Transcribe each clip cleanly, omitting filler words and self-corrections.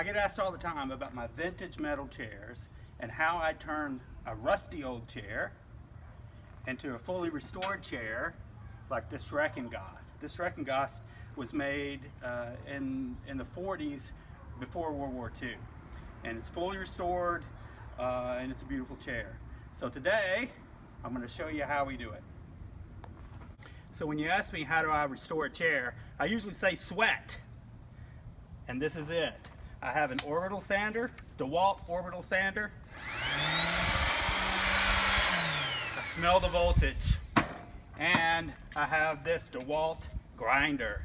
I get asked all the time about my vintage metal chairs and how I turn a rusty old chair into a fully restored chair like this Schreckengost. This Schreckengost was made in the 40s before World War II. And it's fully restored and it's a beautiful chair. So today I'm going to show you how we do it. So when you ask me how do I restore a chair, I usually say sweat. And this is it. I have an orbital sander, DeWalt orbital sander. I smell the voltage. And I have this DeWalt grinder.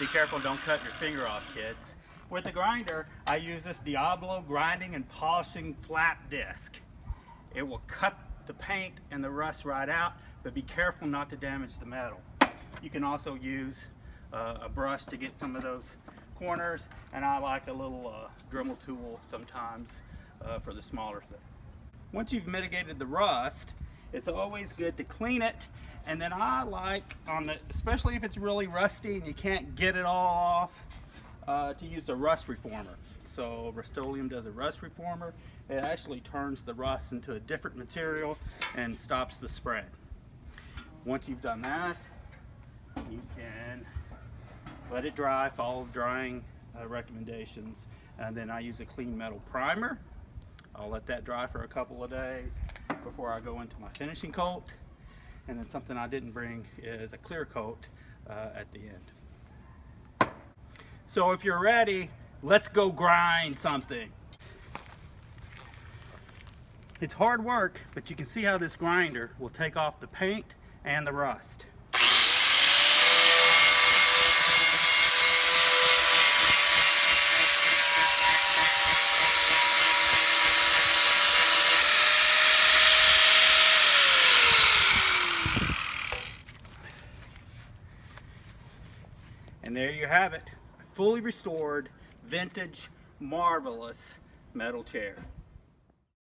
Be careful, don't cut your finger off, kids. With the grinder, I use this Diablo grinding and polishing flat disc. It will cut the paint and the rust right out, but be careful not to damage the metal. You can also use a brush to get some of those corners, and I like a little Dremel tool sometimes for the smaller thing. Once you've mitigated the rust, it's always good to clean it, and then I like, especially if it's really rusty and you can't get it all off, to use a rust reformer. So Rust-Oleum does a rust reformer. It actually turns the rust into a different material and stops the spread. Once you've done that, you can let it dry, follow drying recommendations, and then I use a clean metal primer. I'll let that dry for a couple of days before I go into my finishing coat. And then something I didn't bring is a clear coat at the end. So if you're ready, let's go grind something. It's hard work, but you can see how this grinder will take off the paint and the rust. And there you have it, a fully restored, vintage, marvelous metal chair.